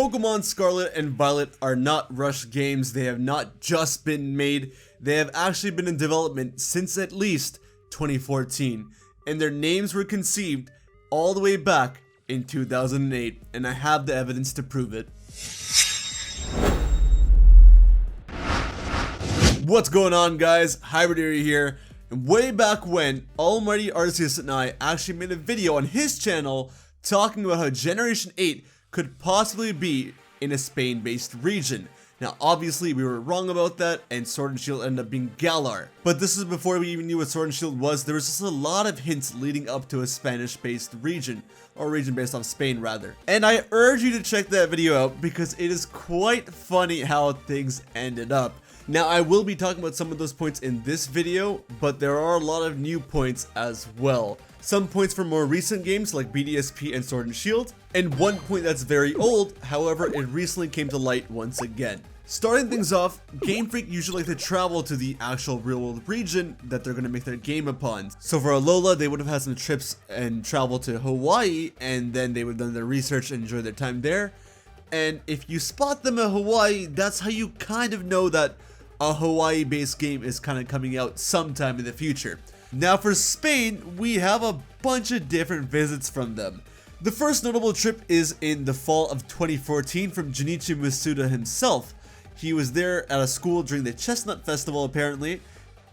Pokemon Scarlet and Violet are not rushed games. They have not just been made. They have actually been in development since at least 2014. And their names were conceived all the way back in 2008. And I have the evidence to prove it. What's going on, guys? HybridHero here. And way back when, AlmightyArceus and I actually made a video on his channel talking about how Generation 8 could possibly be in a Spain-based region. Now, obviously, we were wrong about that, and Sword and Shield ended up being Galar. But this is before we even knew what Sword and Shield was. There was just a lot of hints leading up to a Spanish-based region, or region based off Spain, rather. And I urge you to check that video out because it is quite funny how things ended up. Now, I will be talking about some of those points in this video, but there are a lot of new points as well. Some points from more recent games like BDSP and Sword and Shield, and one point that's very old, however it recently came to light once again. Starting things off, Gamefreak usually like to travel to the actual real-world region that they're going to make their game upon. So for Alola, they would have had some trips and travel to Hawaii, and then they would have done their research and enjoy their time there. And if you spot them at Hawaii, that's how you kind of know that a Hawaii-based game is kind of coming out sometime in the future. Now for Spain, we have a bunch of different visits from them. The first notable trip is in the fall of 2014 from Junichi Masuda himself. He was there at a school during the Chestnut Festival apparently,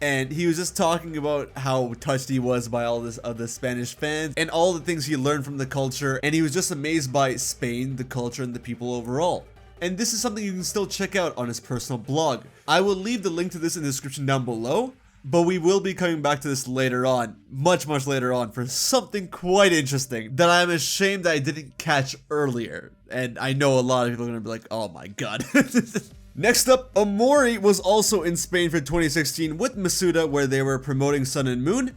and he was just talking about how touched he was by all this of the Spanish fans and all the things he learned from the culture, and he was just amazed by Spain, the culture, and the people overall. And this is something you can still check out on his personal blog. I will leave the link to this in the description down below. But we will be coming back to this later on, much later on, for something quite interesting that I'm ashamed that I didn't catch earlier. And I know a lot of people are going to be like, oh my god. Next up, Omori was also in Spain for 2016 with Masuda, where they were promoting Sun and Moon.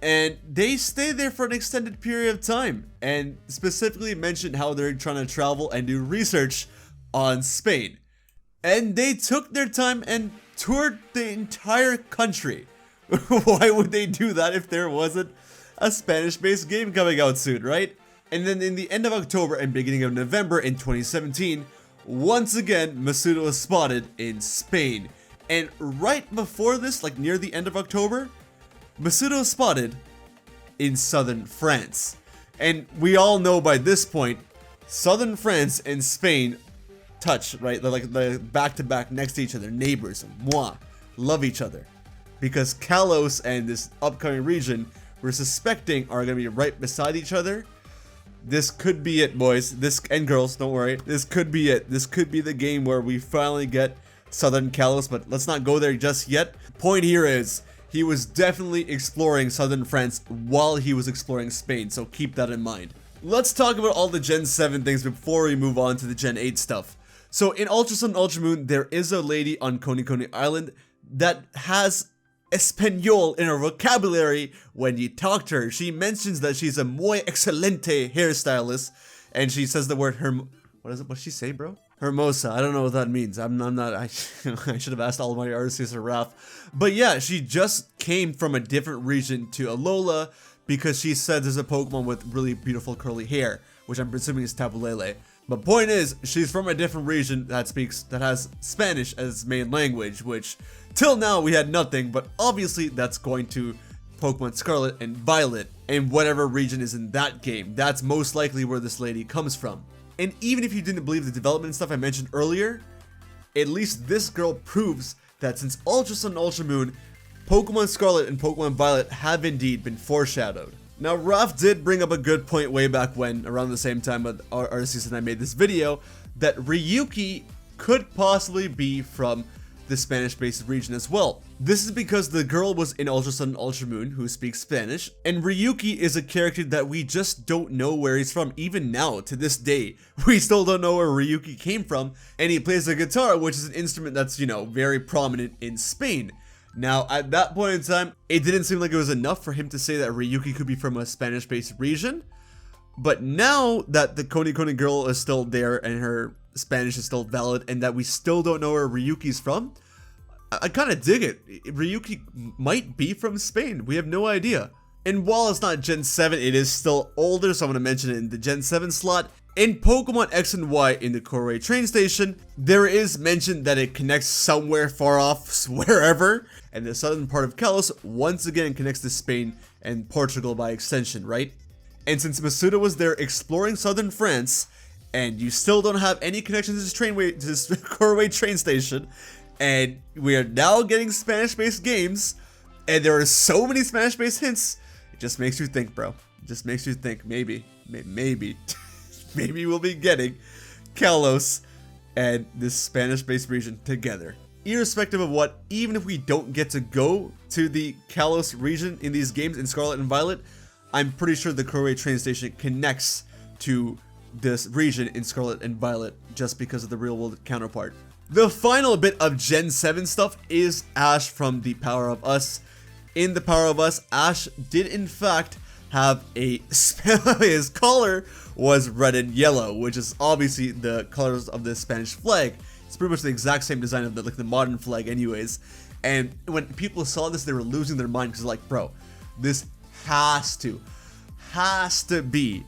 And they stayed there for an extended period of time, and specifically mentioned how they're trying to travel and do research on Spain. And they took their time and toured the entire country. Why would they do that if there wasn't a Spanish-based game coming out soon, right? And then in the end of October and beginning of November in 2017, once again, Masuda was spotted in Spain. And right before this, like near the end of October, Masuda was spotted in southern France. And we all know by this point, southern France and Spain touch, right? They're back to back next to each other, neighbors, mwah, love each other. Because Kalos and this upcoming region we're suspecting are going to be right beside each other. This could be it, boys. This and girls, don't worry. This could be it. This could be the game where we finally get Southern Kalos, but let's not go there just yet. Point here is, he was definitely exploring southern France while he was exploring Spain, so keep that in mind. Let's talk about all the Gen 7 things before we move on to the Gen 8 stuff. So in Ultra Sun Ultra Moon, there is a lady on Coney Coney Island that has Espanol in her vocabulary when you talk to her. She mentions that she's a muy excelente hairstylist, and she says the word what is it? What'd she say, bro? Hermosa. I don't know what that means. I should have asked AlmightyArceus or Raph. But yeah, she just came from a different region to Alola because she said there's a Pokemon with really beautiful curly hair, which I'm presuming is Tabulele. But point is, she's from a different region that has Spanish as its main language, which till now we had nothing, but obviously that's going to Pokemon Scarlet and Violet, and whatever region is in that game, that's most likely where this lady comes from. And even if you didn't believe the development stuff I mentioned earlier, at least this girl proves that since Ultra Sun and Ultra Moon, Pokemon Scarlet and Pokemon Violet have indeed been foreshadowed. Now, Raph did bring up a good point way back when, around the same time that Arceus and I made this video, that Ryuki could possibly be from the Spanish-based region as well. This is because the girl was in Ultra Sun and Ultra Moon who speaks Spanish, and Ryuki is a character that we just don't know where he's from. Even now, to this day, we still don't know where Ryuki came from, and he plays the guitar, which is an instrument that's, you know, very prominent in Spain. Now, at that point in time, it didn't seem like it was enough for him to say that Ryuki could be from a Spanish-based region. But now that the Coney Coney girl is still there and her Spanish is still valid and that we still don't know where Ryuki's from, I kind of dig it. Ryuki might be from Spain. We have no idea. And while it's not Gen 7, it is still older, so I'm going to mention it in the Gen 7 slot. In Pokemon X and Y in the Koroi train station, there is mention that it connects somewhere far off, wherever, and the southern part of Kalos once again connects to Spain and Portugal by extension, right? And since Masuda was there exploring southern France, and you still don't have any connection to this Koroi train station, and we are now getting Spanish-based games, and there are so many Spanish-based hints, it just makes you think, bro. It just makes you think, maybe, maybe we'll be getting Kalos and this Spanish-based region together. Irrespective of what, even if we don't get to go to the Kalos region in these games in Scarlet and Violet, I'm pretty sure the Koroi train station connects to this region in Scarlet and Violet just because of the real-world counterpart. The final bit of Gen 7 stuff is Ash from the Power of Us. In the Power of Us, Ash did in fact have his collar was red and yellow, which is obviously the colors of the Spanish flag. It's pretty much the exact same design of the modern flag anyways. And when people saw this, they were losing their mind because like, bro, this has to be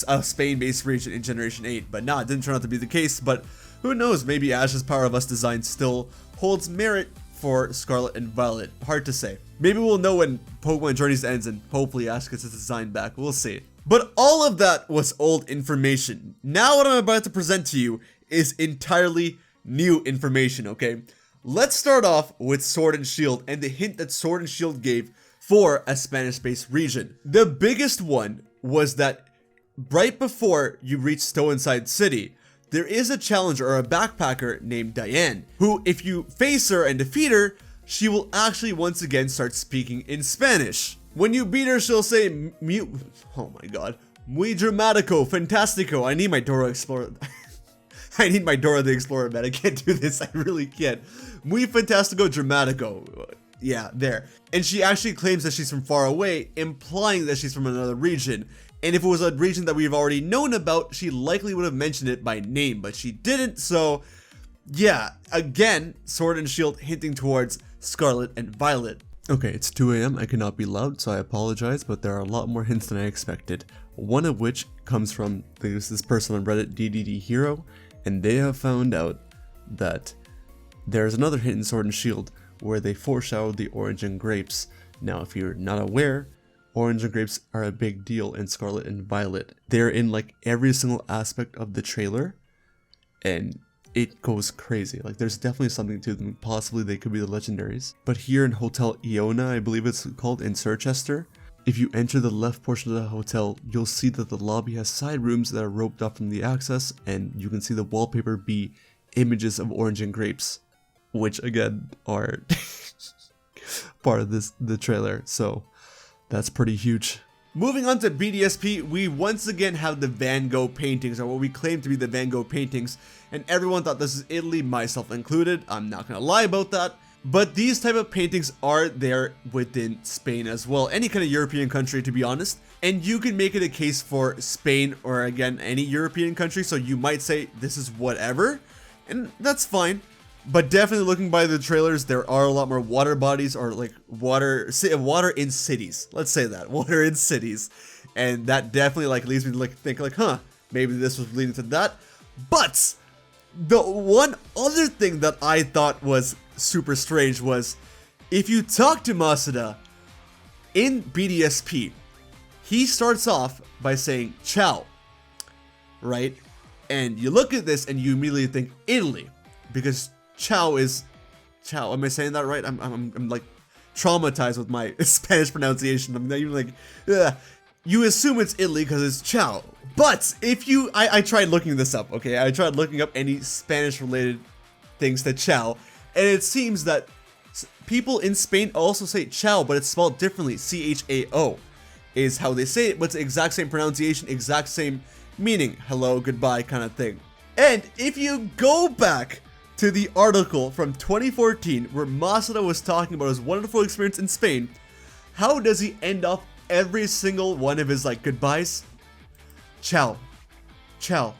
a Spain-based region in Generation 8. But nah, it didn't turn out to be the case, but who knows, maybe Ash's Power of Us design still holds merit for Scarlet and Violet. Hard to say. Maybe we'll know when Pokemon Journeys ends and hopefully Ash gets his design back. We'll see. But all of that was old information. Now what I'm about to present to you is entirely new information, okay? Let's start off with Sword and Shield and the hint that Sword and Shield gave for a Spanish-based region. The biggest one was that right before you reach Stow-Inside City, there is a challenger or a backpacker named Diane, who if you face her and defeat her, she will actually once again start speaking in Spanish. When you beat her, she'll say, oh my god, muy dramatico, fantastico. I need my Dora Explorer. I need my Dora the Explorer, man. I can't do this. I really can't. Muy fantastico, dramatico. Yeah, there. And she actually claims that she's from far away, implying that she's from another region. And if it was a region that we've already known about, she likely would have mentioned it by name, but she didn't, so yeah, again, Sword and Shield hinting towards Scarlet and Violet. Okay, it's 2 AM, I cannot be loud, so I apologize, but there are a lot more hints than I expected. One of which comes from this person on Reddit, HybridHero, and they have found out that there's another hint in Sword and Shield where they foreshadowed the orange and grapes. Now, if you're not aware, orange and grapes are a big deal in Scarlet and Violet. They're in like every single aspect of the trailer, and it goes crazy. Like there's definitely something to them. Possibly they could be the legendaries. But here in Hotel Iona, I believe it's called, in Sirchester, if you enter the left portion of the hotel, you'll see that the lobby has side rooms that are roped off from the access, and you can see the wallpaper be images of orange and grapes, which again are part of the trailer. So that's pretty huge. Moving on to BDSP, we once again have the Van Gogh paintings, or what we claim to be the Van Gogh paintings, and everyone thought this is Italy, myself included. I'm not gonna lie about that. But these type of paintings are there within Spain as well, any kind of European country to be honest, and you can make it a case for Spain or again any European country, so you might say this is whatever, and that's fine. But definitely looking by the trailers, there are a lot more water bodies, or like water in cities. Let's say that, water in cities. And that definitely like leads me to like think like, huh, maybe this was leading to that. But the one other thing that I thought was super strange was, if you talk to Masuda in BDSP, he starts off by saying ciao, right? And you look at this and you immediately think Italy, because ciao is ciao. Am I saying that right? I'm like traumatized with my Spanish pronunciation. I'm not even like, ugh. You assume it's Italy because it's ciao. But if you, I tried looking this up, okay? I tried looking up any Spanish related things to ciao, and it seems that people in Spain also say ciao, but it's spelled differently. C-H-A-O is how they say it, but it's the exact same pronunciation, exact same meaning. Hello, goodbye kind of thing. And if you go back to the article from 2014 where Masuda was talking about his wonderful experience in Spain, how does he end off every single one of his like goodbyes? Ciao, ciao,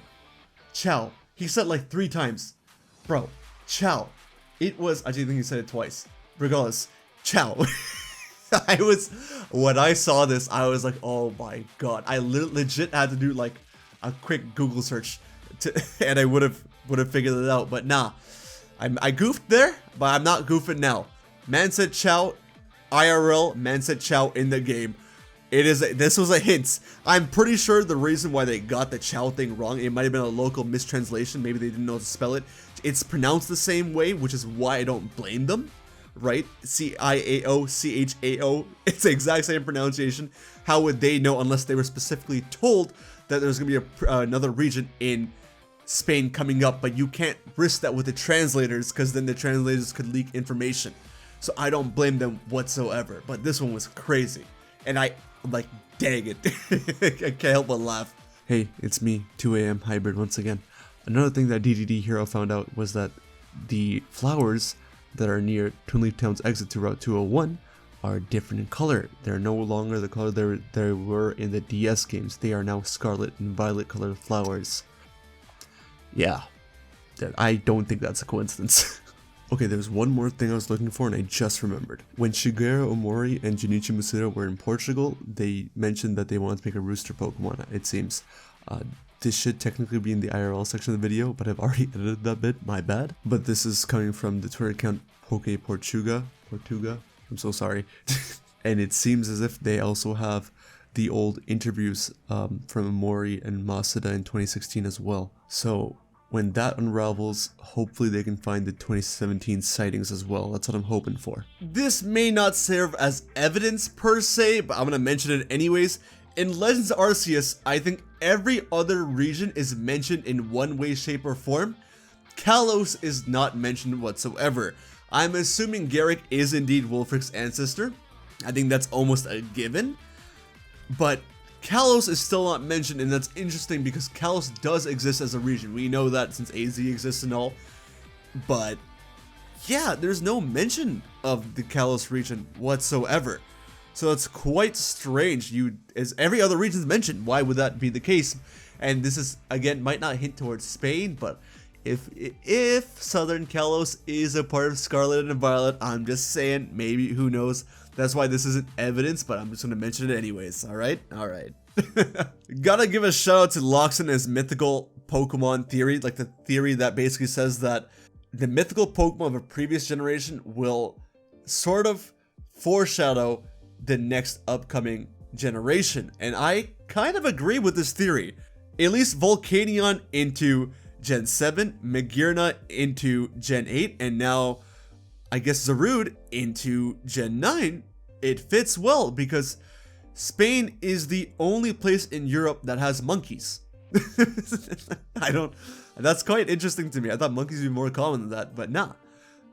ciao. He said like 3 times. Bro, ciao. It was, I think he said it twice. Regardless, ciao. When I saw this, I was like, oh my god. I legit had to do like a quick Google search and I would have figured it out. But nah, I goofed there, but I'm not goofing now. Man said Chow, IRL, man said Chow in the game. This was a hint. I'm pretty sure the reason why they got the Chow thing wrong, it might have been a local mistranslation. Maybe they didn't know how to spell it. It's pronounced the same way, which is why I don't blame them, right? C-I-A-O, C-H-A-O. It's the exact same pronunciation. How would they know unless they were specifically told that there's going to be another region in Spain coming up, but you can't risk that with the translators because then the translators could leak information. So I don't blame them whatsoever, but this one was crazy. And I'm like, dang it. I can't help but laugh. Hey, it's me, 2 AM Hybrid once again. Another thing that DDD found out was that the flowers that are near Twin Leaf Town's exit to Route 201 are different in color. They're no longer the color they were in the DS games. They are now Scarlet and Violet colored flowers. Yeah, I don't think that's a coincidence. Okay, there's one more thing I was looking for and I just remembered. When Shigeru Omori and Junichi Masuda were in Portugal, they mentioned that they wanted to make a rooster Pokemon, it seems. This should technically be in the IRL section of the video, but I've already edited that bit, my bad. But this is coming from the Twitter account Portuga, I'm so sorry. And it seems as if they also have the old interviews from Omori and Masuda in 2016 as well. So when that unravels, hopefully they can find the 2017 sightings as well. That's what I'm hoping for. This may not serve as evidence per se, but I'm gonna mention it anyways. In Legends of Arceus, I think every other region is mentioned in one way, shape, or form. Kalos is not mentioned whatsoever. I'm assuming Garrick is indeed Wulfric's ancestor. I think that's almost a given. But Kalos is still not mentioned, and that's interesting because Kalos does exist as a region. We know that since AZ exists and all. But yeah, there's no mention of the Kalos region whatsoever. So it's quite strange. As every other region is mentioned, why would that be the case? And this is, again, might not hint towards Spain, but if Southern Kalos is a part of Scarlet and Violet, I'm just saying, maybe, who knows? That's why this isn't evidence, but I'm just going to mention it anyways, alright? Alright. Gotta give a shout out to Lockstin and his mythical Pokemon theory, like the theory that basically says that the mythical Pokemon of a previous generation will sort of foreshadow the next upcoming generation. And I kind of agree with this theory. At least Volcanion into Gen 7, Magearna into Gen 8, and now I guess Zarude into Gen 9. It fits well because Spain is the only place in Europe that has monkeys. That's quite interesting to me. I thought monkeys would be more common than that, but nah.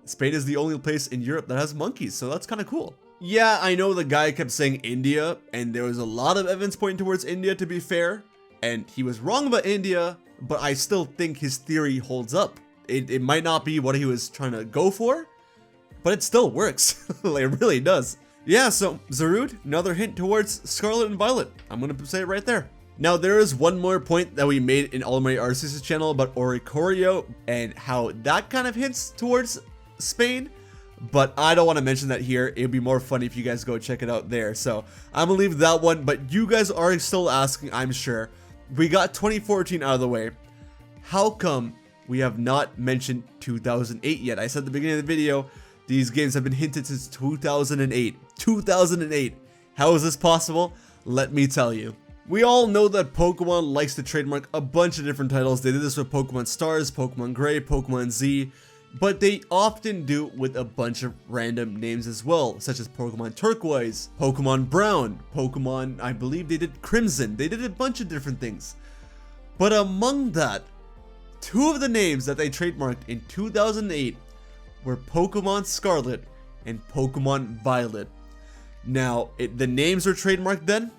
Spain is the only place in Europe that has monkeys, so that's kind of cool. Yeah, I know the guy kept saying India, and there was a lot of evidence pointing towards India, to be fair. And he was wrong about India, but I still think his theory holds up. It might not be what he was trying to go for, but it still works. Like, it really does. Yeah, so Zarude, another hint towards Scarlet and Violet. I'm gonna say it right there. Now, there is one more point that we made in AlmightyArceus' channel about Oricorio and how that kind of hints towards Spain, but I don't want to mention that here. It'd be more funny if you guys go check it out there. So I'm gonna leave that one, but you guys are still asking, I'm sure. We got 2014 out of the way. How come we have not mentioned 2008 yet? I said at the beginning of the video, these games have been hinted since 2008. 2008. How is this possible? Let me tell you. We all know that Pokemon likes to trademark a bunch of different titles. They did this with Pokemon Stars, Pokemon Gray, Pokemon Z, but they often do it with a bunch of random names as well, such as Pokemon Turquoise, Pokemon Brown, Pokemon, I believe they did Crimson. They did a bunch of different things. But among that, two of the names that they trademarked in 2008 were Pokemon Scarlet and Pokemon Violet. Now, the names were trademarked then,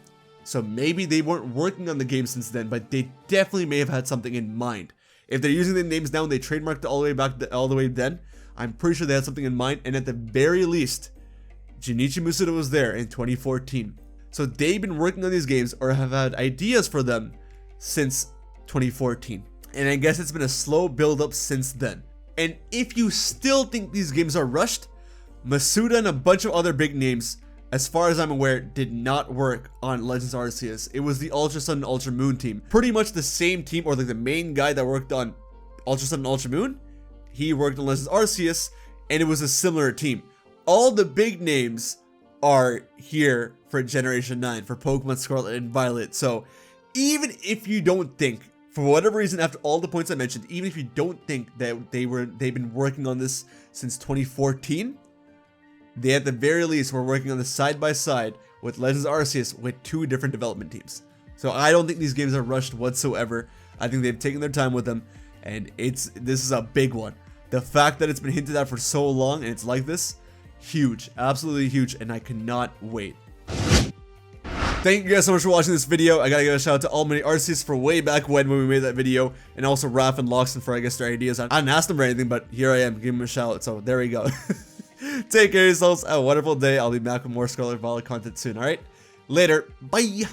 so maybe they weren't working on the game since then, but they definitely may have had something in mind. If they're using the names now and they trademarked it all the way back, all the way then, I'm pretty sure they had something in mind, and at the very least, Junichi Masuda was there in 2014. So they've been working on these games or have had ideas for them since 2014. And I guess it's been a slow build up since then. And if you still think these games are rushed, Masuda and a bunch of other big names as far as I'm aware, did not work on Legends Arceus. It was the Ultra Sun and Ultra Moon team. Pretty much the same team, or like the main guy that worked on Ultra Sun and Ultra Moon, he worked on Legends Arceus, and it was a similar team. All the big names are here for Generation 9, for Pokemon Scarlet and Violet. So even if you don't think, for whatever reason, after all the points I mentioned, even if you don't think that they've been working on this since 2014, they at the very least were working on this side by side with Legends Arceus with 2 different development teams. So I don't think these games are rushed whatsoever. I think they've taken their time with them, and this is a big one. The fact that it's been hinted at for so long and it's like this, huge, absolutely huge, and I cannot wait. Thank you guys so much for watching this video. I gotta give a shout out to AlmightyArceus for way back when we made that video, and also Raph and Lockstin for, I guess, their ideas. I didn't ask them for anything, but here I am, give them a shout out, so there we go. Take care of yourselves, have a wonderful day. I'll be back with more Scarlet Violet content soon, alright? Later, bye!